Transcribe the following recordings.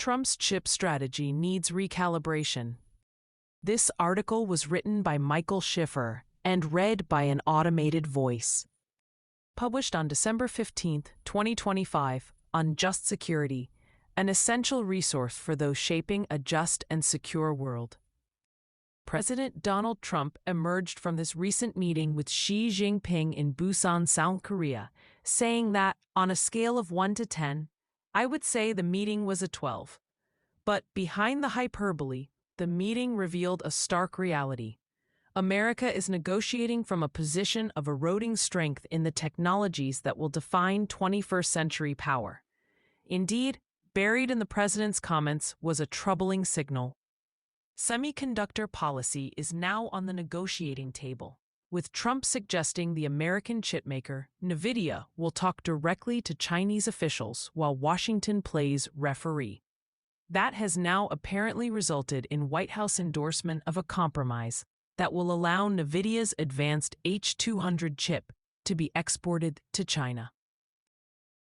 Trump's chip strategy needs recalibration. This article was written by Michael Schiffer and read by an automated voice. Published on December 15, 2025, on Just Security, an essential resource for those shaping a just and secure world. President Donald Trump emerged from this recent meeting with Xi Jinping in Busan, South Korea, saying that, on a scale of 1 to 10, I would say the meeting was a 12. But behind the hyperbole, the meeting revealed a stark reality. America is negotiating from a position of eroding strength in the technologies that will define 21st century power. Indeed, buried in the president's comments was a troubling signal. Semiconductor policy is now on the negotiating table, with Trump suggesting the American chipmaker, NVIDIA, will talk directly to Chinese officials while Washington plays referee. That has now apparently resulted in White House endorsement of a compromise that will allow NVIDIA's advanced H200 chip to be exported to China.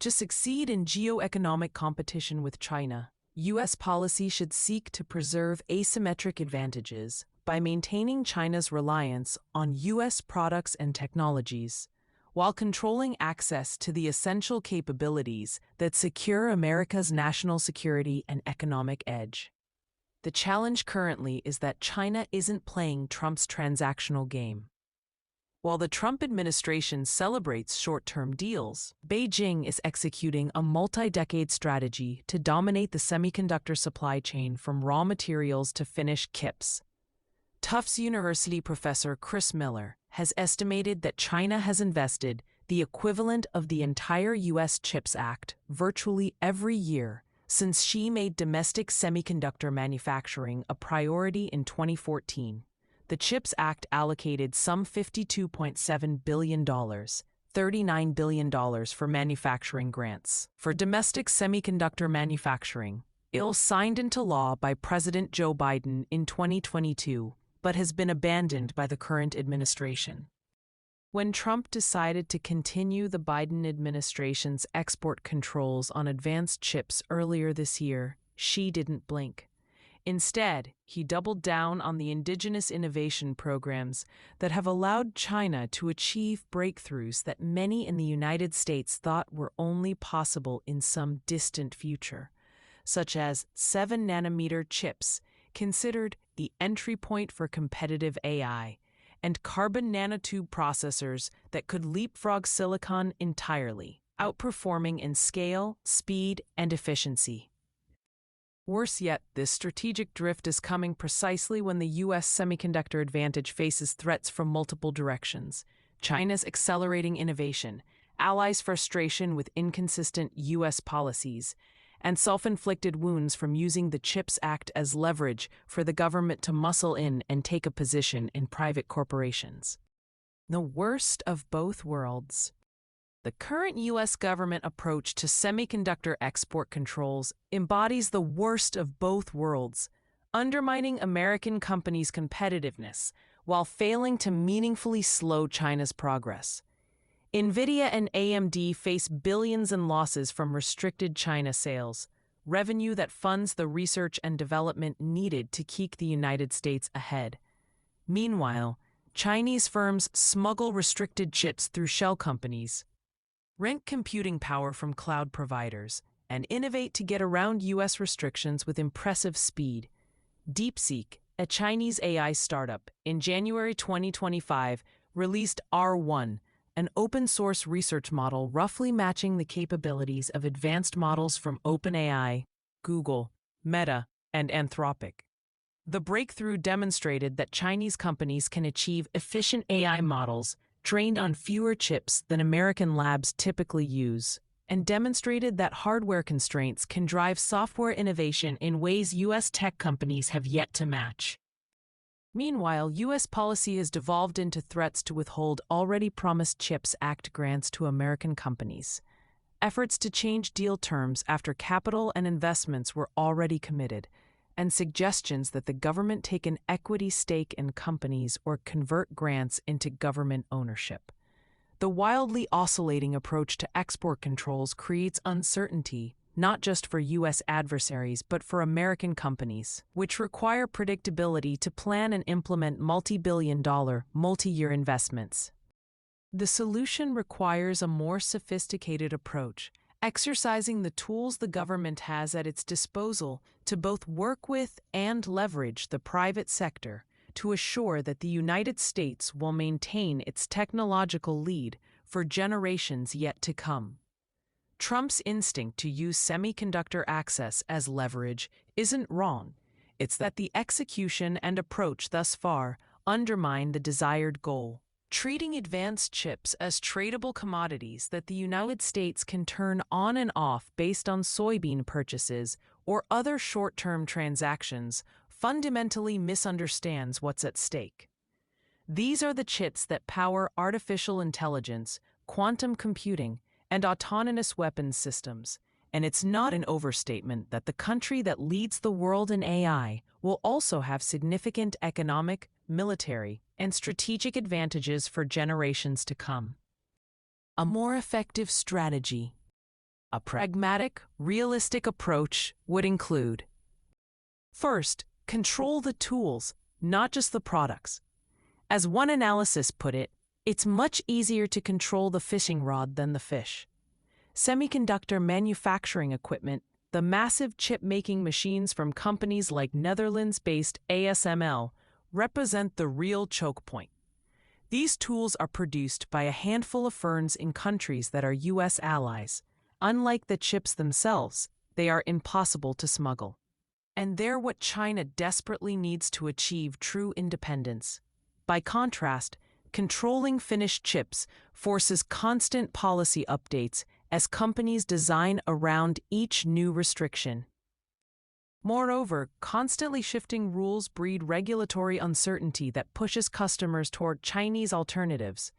To succeed in geo-economic competition with China, U.S. policy should seek to preserve asymmetric advantages by maintaining China's reliance on U.S. products and technologies, while controlling access to the essential capabilities that secure America's national security and economic edge. The challenge currently is that China isn't playing Trump's transactional game. While the Trump administration celebrates short-term deals, Beijing is executing a multi-decade strategy to dominate the semiconductor supply chain from raw materials to finished chips. Tufts University professor Chris Miller has estimated that China has invested the equivalent of the entire U.S. CHIPS Act virtually every year since Xi made domestic semiconductor manufacturing a priority in 2014. The CHIPS Act allocated some $52.7 billion, $39 billion for manufacturing grants for domestic semiconductor manufacturing. It was signed into law by President Joe Biden in 2022, but has been abandoned by the current administration. When Trump decided to continue the Biden administration's export controls on advanced chips earlier this year, Xi didn't blink. Instead, he doubled down on the indigenous innovation programs that have allowed China to achieve breakthroughs that many in the United States thought were only possible in some distant future, such as 7-nanometer chips, considered the entry point for competitive AI, and carbon nanotube processors that could leapfrog silicon entirely, outperforming in scale, speed, and efficiency. Worse yet, this strategic drift is coming precisely when the U.S. semiconductor advantage faces threats from multiple directions: China's accelerating innovation, allies' frustration with inconsistent U.S. policies, and self-inflicted wounds from using the CHIPS Act as leverage for the government to muscle in and take a position in private corporations. The worst of both worlds. The current U.S. government approach to semiconductor export controls embodies the worst of both worlds, undermining American companies' competitiveness while failing to meaningfully slow China's progress. NVIDIA and AMD face billions in losses from restricted China sales, revenue that funds the research and development needed to keep the United States ahead. Meanwhile, Chinese firms smuggle restricted chips through shell companies, rent computing power from cloud providers, and innovate to get around U.S. restrictions with impressive speed. DeepSeek, a Chinese AI startup, in January 2025 released R1, an open-source research model roughly matching the capabilities of advanced models from OpenAI, Google, Meta, and Anthropic. The breakthrough demonstrated that Chinese companies can achieve efficient AI models trained on fewer chips than American labs typically use, and demonstrated that hardware constraints can drive software innovation in ways U.S. tech companies have yet to match. Meanwhile, U.S. policy has devolved into threats to withhold already promised CHIPS Act grants to American companies, efforts to change deal terms after capital and investments were already committed, and suggestions that the government take an equity stake in companies or convert grants into government ownership. The wildly oscillating approach to export controls creates uncertainty, not just for U.S. adversaries but for American companies, which require predictability to plan and implement multi-billion-dollar, multi-year investments. The solution requires a more sophisticated approach, exercising the tools the government has at its disposal to both work with and leverage the private sector to assure that the United States will maintain its technological lead for generations yet to come. Trump's instinct to use semiconductor access as leverage isn't wrong. It's that the execution and approach thus far undermine the desired goal. Treating advanced chips as tradable commodities that the United States can turn on and off based on soybean purchases or other short-term transactions fundamentally misunderstands what's at stake. These are the chips that power artificial intelligence, quantum computing, and autonomous weapons systems, and it's not an overstatement that the country that leads the world in AI will also have significant economic, military, and strategic advantages for generations to come. A more effective strategy. A pragmatic, realistic approach would include: first, control the tools, not just the products. As one analysis put it, it's much easier to control the fishing rod than the fish. Semiconductor manufacturing equipment, the massive chip-making machines from companies like Netherlands-based ASML, represent the real choke point. These tools are produced by a handful of firms in countries that are U.S. allies. Unlike the chips themselves, they are impossible to smuggle. And they're what China desperately needs to achieve true independence. By contrast, controlling finished chips forces constant policy updates as companies design around each new restriction. Moreover, constantly shifting rules breed regulatory uncertainty that pushes customers toward Chinese alternatives.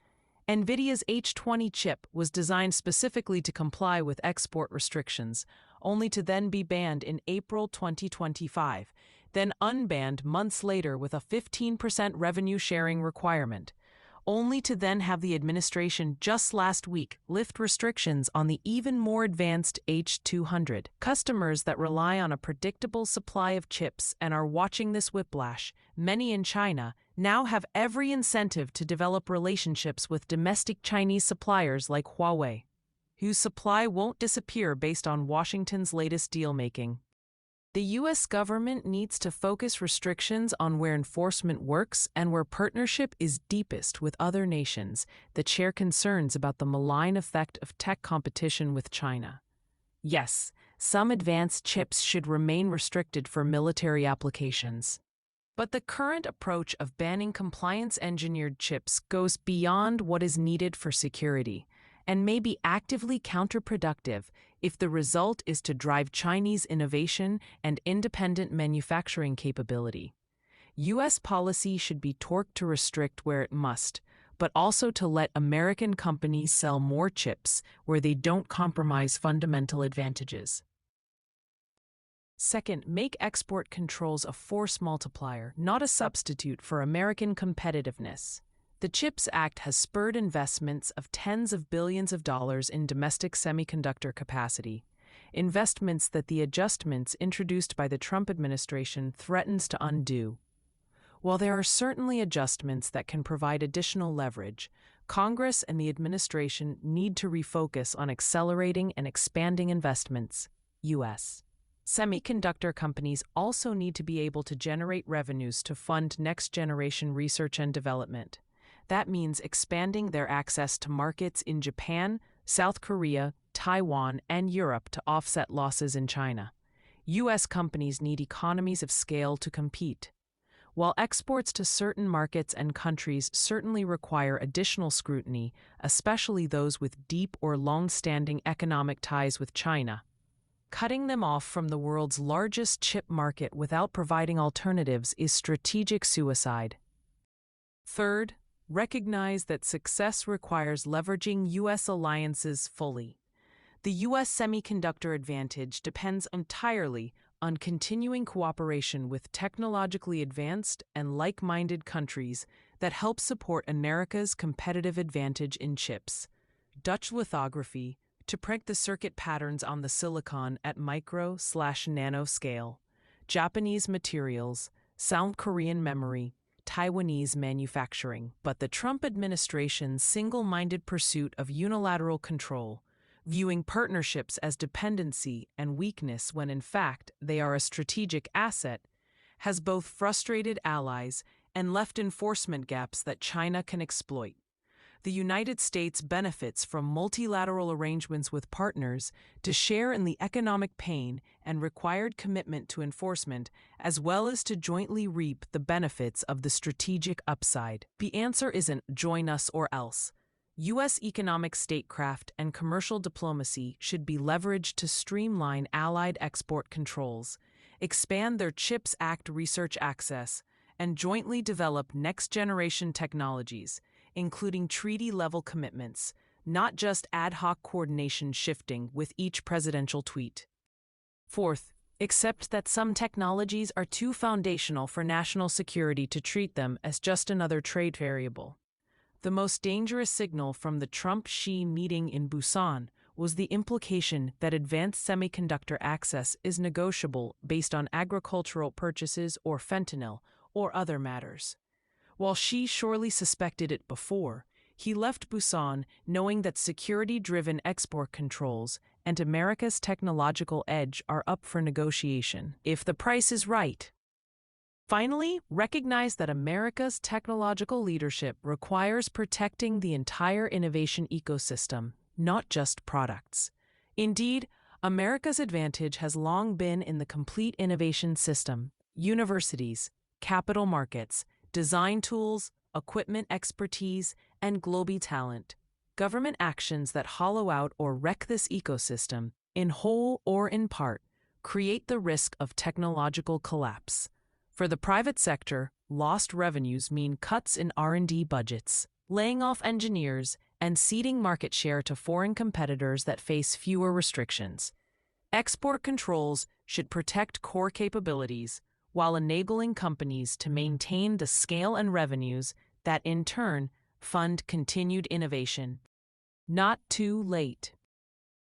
NVIDIA's H20 chip was designed specifically to comply with export restrictions, only to then be banned in April 2025, then unbanned months later with a 15% revenue sharing requirement, only to then have the administration just last week lift restrictions on the even more advanced H200. Customers that rely on a predictable supply of chips and are watching this whiplash, many in China, now have every incentive to develop relationships with domestic Chinese suppliers like Huawei, whose supply won't disappear based on Washington's latest deal-making. The U.S. government needs to focus restrictions on where enforcement works and where partnership is deepest with other nations that share concerns about the malign effect of tech competition with China. Yes, some advanced chips should remain restricted for military applications. But the current approach of banning compliance-engineered chips goes beyond what is needed for security and may be actively counterproductive if the result is to drive Chinese innovation and independent manufacturing capability. U.S. policy should be torqued to restrict where it must, but also to let American companies sell more chips where they don't compromise fundamental advantages. Second, make export controls a force multiplier, not a substitute for American competitiveness. The CHIPS Act has spurred investments of tens of billions of dollars in domestic semiconductor capacity, investments that the adjustments introduced by the Trump administration threatens to undo. While there are certainly adjustments that can provide additional leverage, Congress and the administration need to refocus on accelerating and expanding investments. U.S. Semiconductor companies also need to be able to generate revenues to fund next-generation research and development. That means expanding their access to markets in Japan, South Korea, Taiwan, and Europe to offset losses in China. U.S. companies need economies of scale to compete. While exports to certain markets and countries certainly require additional scrutiny, especially those with deep or long-standing economic ties with China, cutting them off from the world's largest chip market without providing alternatives is strategic suicide. Third, recognize that success requires leveraging U.S. alliances fully. The U.S. semiconductor advantage depends entirely on continuing cooperation with technologically advanced and like-minded countries that help support America's competitive advantage in chips. Dutch lithography, to print the circuit patterns on the silicon at micro/nano scale. Japanese materials, South Korean memory, Taiwanese manufacturing. But the Trump administration's single-minded pursuit of unilateral control, viewing partnerships as dependency and weakness when in fact they are a strategic asset, has both frustrated allies and left enforcement gaps that China can exploit. The United States benefits from multilateral arrangements with partners to share in the economic pain and required commitment to enforcement, as well as to jointly reap the benefits of the strategic upside. The answer isn't join us or else. U.S. economic statecraft and commercial diplomacy should be leveraged to streamline allied export controls, expand their CHIPS Act research access, and jointly develop next-generation technologies, including treaty-level commitments, not just ad hoc coordination shifting with each presidential tweet. Fourth, accept that some technologies are too foundational for national security to treat them as just another trade variable. The most dangerous signal from the Trump-Xi meeting in Busan was the implication that advanced semiconductor access is negotiable based on agricultural purchases or fentanyl or other matters. While Xi surely suspected it before, he left Busan knowing that security-driven export controls and America's technological edge are up for negotiation, if the price is right. Finally, recognize that America's technological leadership requires protecting the entire innovation ecosystem, not just products. Indeed, America's advantage has long been in the complete innovation system: universities, capital markets, design tools, equipment expertise, and global talent. Government actions that hollow out or wreck this ecosystem, in whole or in part, create the risk of technological collapse. For the private sector, lost revenues mean cuts in R&D budgets, laying off engineers, and ceding market share to foreign competitors that face fewer restrictions. Export controls should protect core capabilities while enabling companies to maintain the scale and revenues that, in turn, fund continued innovation. Not too late.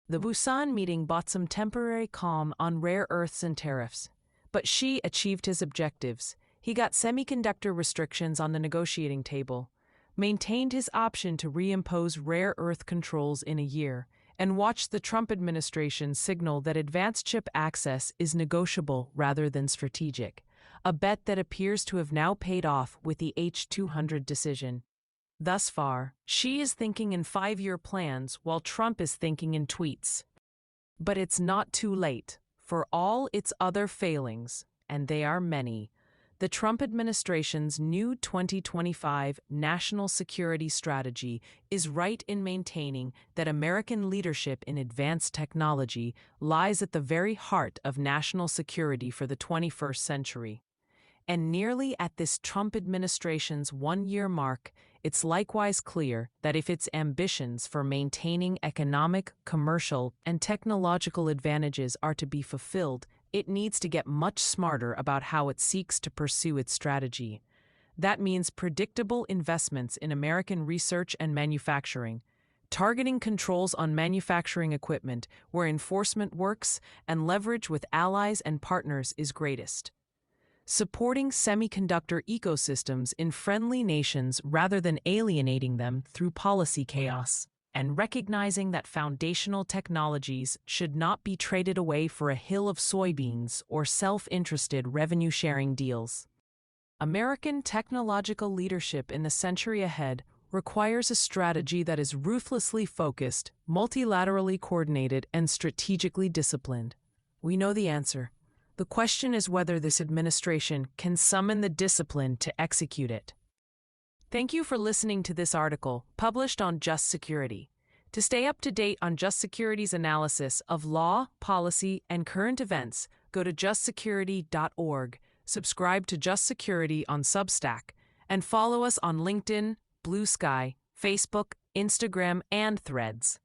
The Busan meeting brought some temporary calm on rare earths and tariffs, but Xi achieved his objectives. He got semiconductor restrictions on the negotiating table, maintained his option to reimpose rare earth controls in a year, and watched the Trump administration signal that advanced chip access is negotiable rather than strategic, a bet that appears to have now paid off with the H-200 decision. Thus far, Xi is thinking in 5-year plans while Trump is thinking in tweets. But it's not too late. For all its other failings, and they are many, the Trump administration's new 2025 national security strategy is right in maintaining that American leadership in advanced technology lies at the very heart of national security for the 21st century. And nearly at this Trump administration's 1-year mark, it's likewise clear that if its ambitions for maintaining economic, commercial, and technological advantages are to be fulfilled, it needs to get much smarter about how it seeks to pursue its strategy. That means predictable investments in American research and manufacturing, targeting controls on manufacturing equipment where enforcement works and leverage with allies and partners is greatest. Supporting semiconductor ecosystems in friendly nations rather than alienating them through policy chaos, and recognizing that foundational technologies should not be traded away for a hill of soybeans or self-interested revenue-sharing deals. American technological leadership in the century ahead requires a strategy that is ruthlessly focused, multilaterally coordinated, and strategically disciplined. We know the answer. The question is whether this administration can summon the discipline to execute it. Thank you for listening to this article, published on Just Security. To stay up to date on Just Security's analysis of law, policy, and current events, go to justsecurity.org, subscribe to Just Security on Substack, and follow us on LinkedIn, Blue Sky, Facebook, Instagram, and Threads.